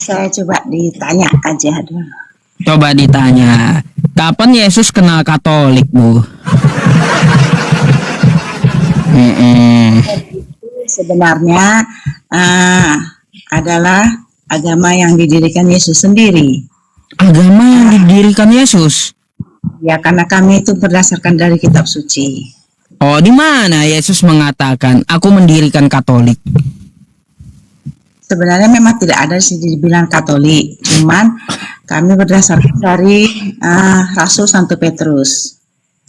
Saya coba ditanya aja dulu. Coba ditanya, kapan Yesus kenal Katolik, Bu? Sebenarnya adalah agama yang didirikan Yesus sendiri. Agama yang didirikan Yesus? Ya, karena kami itu berdasarkan dari kitab suci. Oh, di mana Yesus mengatakan, aku mendirikan Katolik? Sebenarnya memang tidak ada sih dibilang Katolik, cuman kami berdasarkan dari Rasul Santo Petrus.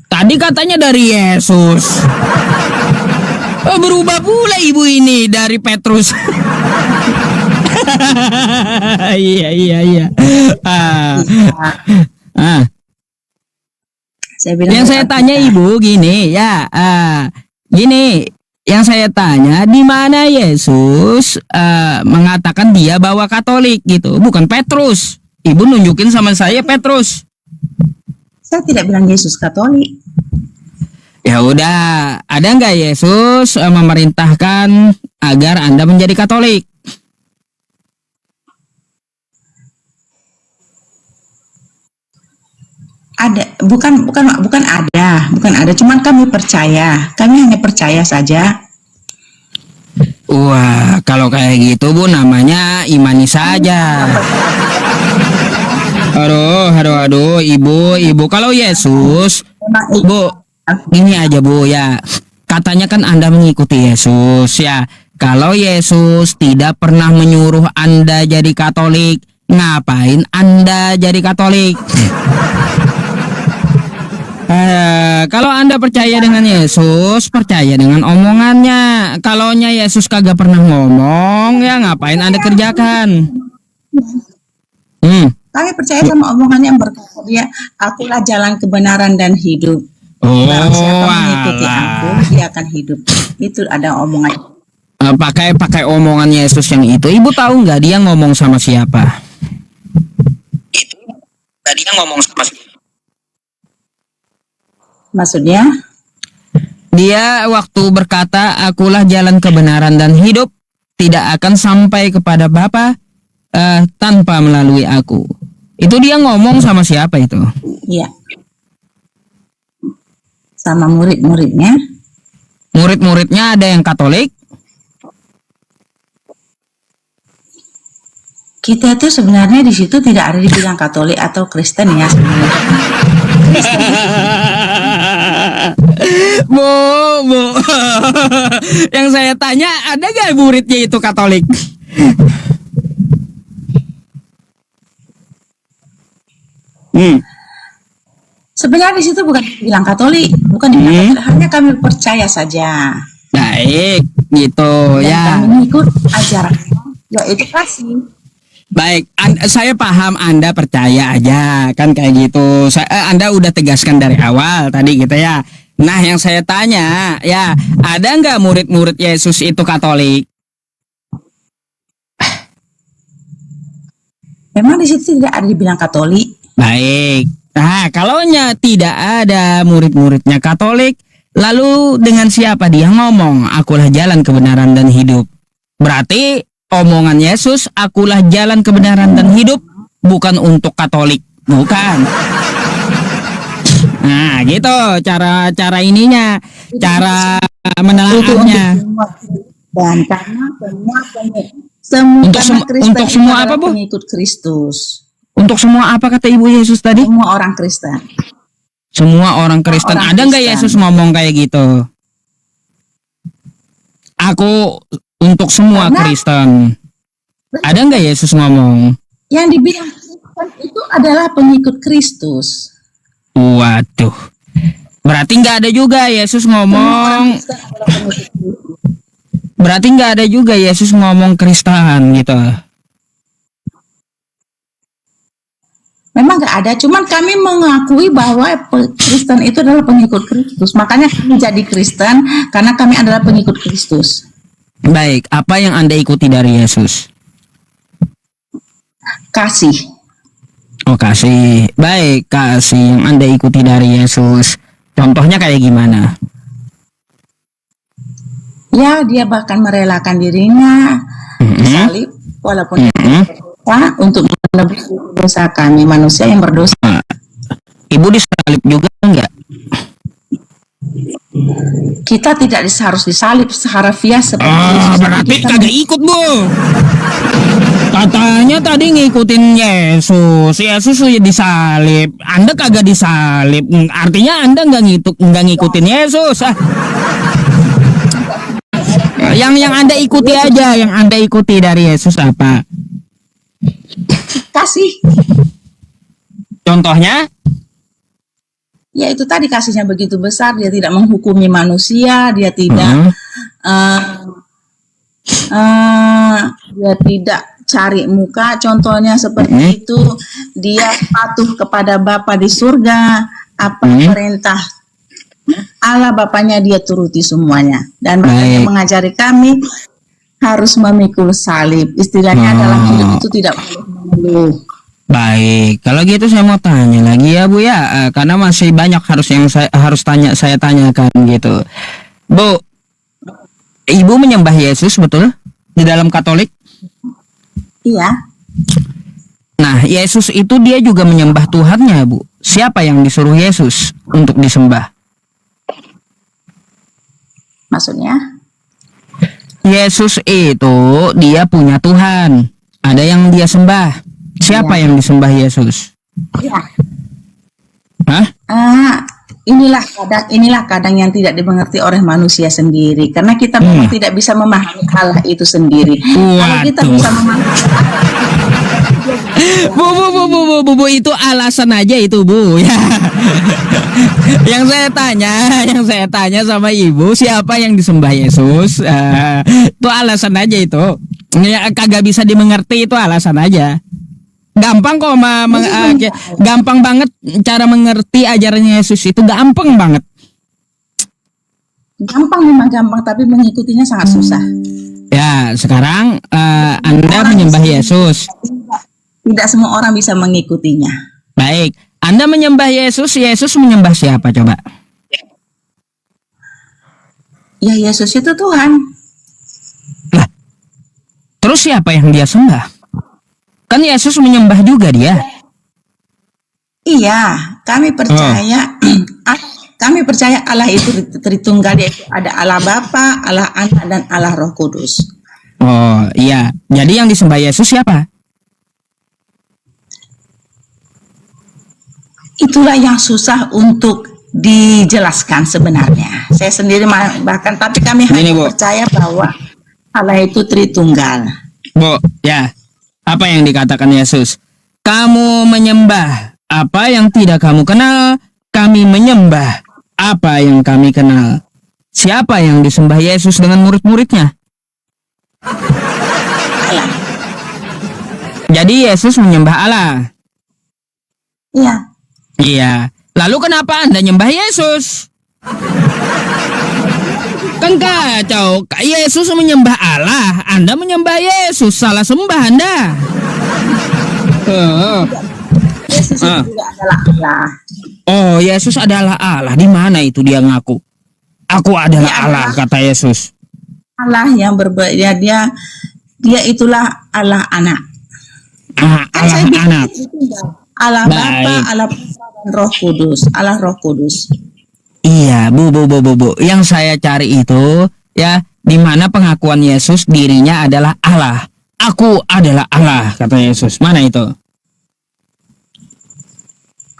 Tadi katanya dari Yesus. Oh, berubah pula ibu ini dari Petrus. Iya. Yang saya tanya ibu gini ya, yang saya tanya, di mana Yesus mengatakan dia bawa Katolik gitu, bukan Petrus. Ibu nunjukin sama saya Petrus. Saya tidak bilang Yesus Katolik. Ya udah, ada nggak Yesus memerintahkan agar Anda menjadi Katolik? Ada, bukan ada, cuman kami hanya percaya saja. Wah, kalau kayak gitu Bu, namanya imani saja. Aduh, ibu, kalau Yesus, Bu, ini aja Bu ya, katanya kan Anda mengikuti Yesus ya. Kalau Yesus tidak pernah menyuruh Anda jadi Katolik, ngapain Anda jadi Katolik? Kalau Anda percaya dengan Yesus, percaya dengan omongannya. Kalaunya Yesus kagak pernah ngomong, ya ngapain Anda kerjakan? Kami percaya sama omongannya yang berkata dia, akulah jalan kebenaran dan hidup. Barang siapa mengikuti aku, dia akan hidup. Itu ada omongan. Pakai omongan Yesus yang itu. Ibu tahu nggak dia ngomong sama siapa? Itu tadi dia ngomong sama siapa? Maksudnya? Dia waktu berkata, akulah jalan kebenaran dan hidup, tidak akan sampai kepada Bapa tanpa melalui aku. Itu dia ngomong sama siapa itu? Iya. Sama murid-muridnya. Murid-muridnya ada yang Katolik? Kita itu sebenarnya di situ tidak ada dibilang Katolik atau Kristen ya sebenarnya. Bu. Yang saya tanya, ada gak muridnya itu Katolik? Sebenarnya di situ bukan dibilang Katolik, Katolik, hanya kami percaya saja. Baik, gitu. Dan ya. kami mengikut ajarannya, yaitu kasih. Baik, saya paham Anda percaya aja, kan kayak gitu. Anda udah tegaskan dari awal tadi gitu ya. Nah, yang saya tanya, ya, ada nggak murid-murid Yesus itu Katolik? Memang di situ tidak ada dibilang Katolik. Baik. Nah, kalaunya tidak ada murid-muridnya Katolik, lalu dengan siapa dia ngomong, akulah jalan kebenaran dan hidup? Berarti omongan Yesus, akulah jalan kebenaran dan hidup, bukan untuk Katolik, bukan. Nah, gitu cara ininya, cara menelaahnya. Dan karena untuk semua apa, Bu? Pengikut Kristus. Untuk semua apa kata Ibu Yesus tadi? Semua orang Kristen. Semua orang Kristen. Ada nggak Yesus ngomong kayak gitu? Aku untuk semua Kristen. Ada nggak Yesus ngomong? Yang dibilang Kristen itu adalah pengikut Kristus. Waduh. Berarti nggak ada juga Yesus ngomong. Berarti nggak ada juga Yesus ngomong Kristen gitu. Memang nggak ada, cuman kami mengakui bahwa Kristen itu adalah pengikut Kristus. Makanya kami jadi Kristen karena kami adalah pengikut Kristus. Baik, apa yang Anda ikuti dari Yesus? Kasih. Oh, kasih. Baik, kasih yang Anda ikuti dari Yesus. Contohnya kayak gimana? Ya, dia bahkan merelakan dirinya disalib walaupun untuk menebus dosa kami manusia yang berdosa. Ibu disalib juga enggak? Kita tidak harus disalib harafiah seperti Yesus. Berarti Kita kagak ikut, Bu. Katanya tadi ngikutin Yesus. Yesus sudah disalib. Anda kagak disalib. Artinya Anda nggak ngikutin Yesus. Yang Anda ikuti aja, yang Anda ikuti dari Yesus apa? kasih, Contohnya? ya itu tadi kasihnya begitu besar, dia tidak menghukumi manusia, dia tidak dia tidak cari muka, contohnya seperti itu, dia patuh kepada Bapa di surga, apa perintah Allah Bapaknya dia turuti semuanya, dan makanya Baik. mengajari kami harus memikul salib, istilahnya adalah hidup itu tidak boleh mengeluh. Baik, kalau gitu saya mau tanya lagi ya Bu ya, karena masih banyak yang saya tanyakan gitu. Bu, Ibu menyembah Yesus betul di dalam Katolik? Iya, Nah, Yesus itu dia juga menyembah Tuhannya, Bu. Siapa yang disuruh Yesus untuk disembah? maksudnya Yesus itu dia punya Tuhan. Ada yang dia sembah. Siapa yang disembah Yesus? ya. Hah? Inilah kadang yang tidak dimengerti oleh manusia sendiri, karena kita memang tidak bisa memahami Allah itu sendiri. Kalau kita Waduh. bisa memahami Bu, itu alasan aja itu, Bu. Ya. Yang saya tanya sama Ibu, siapa yang disembah Yesus? Itu alasan aja itu. Ya, kagak bisa dimengerti itu alasan aja. Gampang kok, gampang banget cara mengerti ajaran Yesus itu, gampang banget. memang gampang, tapi mengikutinya sangat susah. Ya, sekarang Anda menyembah Yesus. Tidak semua orang bisa mengikutinya. Baik, Anda menyembah Yesus, Yesus menyembah siapa coba? Ya, Yesus itu Tuhan. Lah, terus siapa yang dia sembah? Kan Yesus menyembah juga dia. Iya, kami percaya kami percaya Allah itu Tritunggal, yaitu ada Allah Bapa, Allah Anak, dan Allah Roh Kudus. Oh iya, jadi yang disembah Yesus siapa? Itulah yang susah untuk dijelaskan sebenarnya. Saya sendiri bahkan, tapi kami hanya Bu. percaya bahwa Allah itu Tritunggal. Bu, ya, apa yang dikatakan Yesus? Kamu menyembah apa yang tidak kamu kenal, kami menyembah apa yang kami kenal. Siapa yang disembah Yesus dengan murid-muridnya? Allah. Jadi Yesus menyembah Allah. Iya. Iya. Lalu kenapa Anda nyembah Yesus? Kan kacau. Yesus menyembah Allah, Anda menyembah Yesus. Salah sembah Anda. Yesus itu juga adalah Allah. Oh, Yesus adalah Allah. Di mana itu dia ngaku? Aku adalah Dia Allah, adalah kata Yesus. Allah yang berbeda, dia itulah Allah Anak. Kan Allah saya bilang anak. Allah Baik. Bapa, Allah Putra, dan Roh Kudus. Allah Roh Kudus. Iya, Bu. Yang saya cari itu ya, di mana pengakuan Yesus dirinya adalah Allah. Aku adalah Allah, kata Yesus. Mana itu?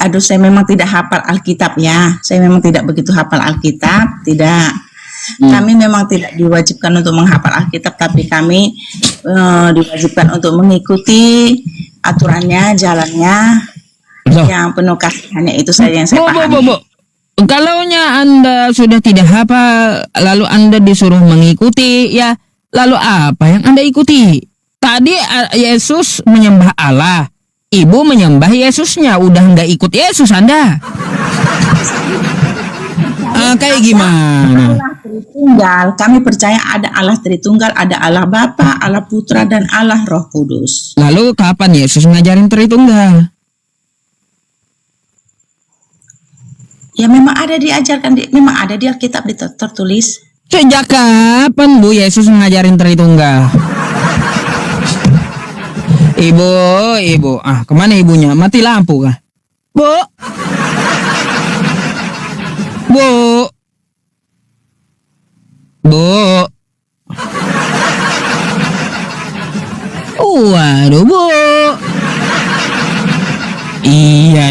Aduh, saya memang tidak hafal Alkitab ya. Saya memang tidak begitu hafal Alkitab, tidak. Kami memang tidak diwajibkan untuk menghafal Alkitab, tapi kami diwajibkan untuk mengikuti aturannya, jalannya, Loh. yang penuh kasihnya, itu saja yang saya pahami. Bu. Kalaunya Anda sudah tidak hafal, lalu Anda disuruh mengikuti, ya, lalu apa yang Anda ikuti? Tadi Yesus menyembah Allah, Ibu menyembah Yesusnya, udah nggak ikut Yesus Anda. Kayak gimana? Allah Tritunggal, kami percaya ada Allah Tritunggal, ada Allah Bapa, Allah Putra, dan Allah Roh Kudus. Lalu kapan Yesus ngajarin Tritunggal? Ya memang ada diajarkan, memang ada di Alkitab tertulis. Sejak kapan Bu Yesus ngajarin Tritunggal? Ibu. Ah, kemana ibunya? Mati lampu kah? Bu. Bu. Bu. Waduh, Bu. Iya.